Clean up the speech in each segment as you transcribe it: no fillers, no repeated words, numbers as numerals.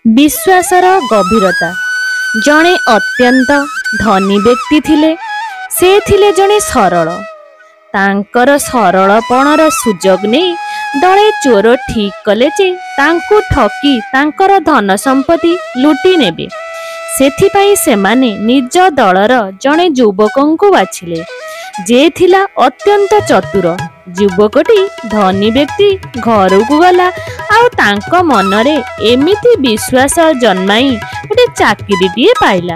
विश्वासर गभीरता। जड़े अत्यंत धनी व्यक्ति थिले। से थिले जड़े सरल। तांकर सरलपणर सुजोग नहीं दले चोर ठीक कले जे तांकु ठकी तांकर धन संपत्ति लुटी नेबे। सेथिपाई सेमाने निज दलर जड़े युवकंकु बाछिले जे थिला अत्यंत चतुर। युवकटी धनी व्यक्ति घर को गला आउ तांको मनरे एमिति विश्वास जन्माई गोटे चाकरीटीए पाइला।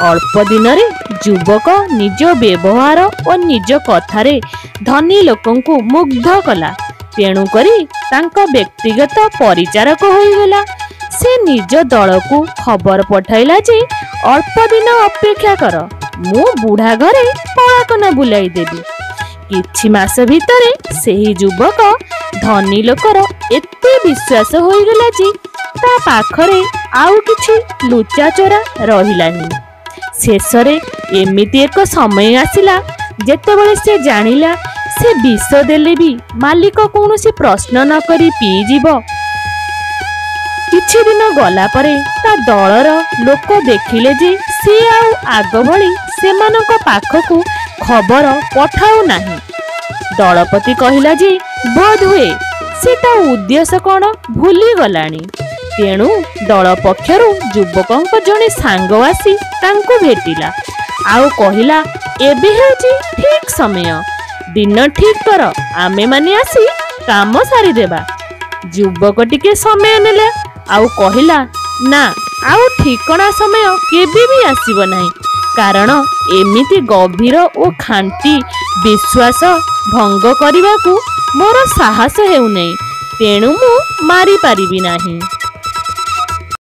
अल्प दिन रे युवक निज व्यवहार और निज कथारे धनी लोकंकु मुग्ध कला। तेणु करी तांको व्यक्तिगत परिचारक होइगला। से निज दल को खबर पठाइला जे अल्प दिन अपेक्षा कर, मु बुढ़ा घरे पलाकना बुलाई देबी। किछि मास भितरे सेही युवक धनी लोकर एते विश्वास होइगला जे ता पाखरे आउ किछि लुचा चोरा रहिलानी। शेषरे एमिति एक समय आसिला जेतेबेले से जानिला से विष देले भी मालिक कौनसी प्रश्न न करी पी जीव। किछि दिन गला परे ता दलर लोक देखिले जे सी आउ आग भली सेमानक पाखकु खबर पठाउ नाही। दलपति कहिला जे बोध हुए से ता उद्देश्य कौन भूली गलानी। तेणु दल पक्षरु युवकंक जने सांग आसी तांको भेटिला आउ कहिला एबे हेउची ठीक समय, दिन ठीक कर, आमे माने आसी काम सारी देबा। युवक टिके समय नेले आउ कहिला ना आउ ठिकना समय केबे भी आसीब नाही, कारण एमिति गभीर और खांटी विश्वास भंग करने को मोर साहस हेउ नहीं। तेणु मु मारी पारिबी नाही।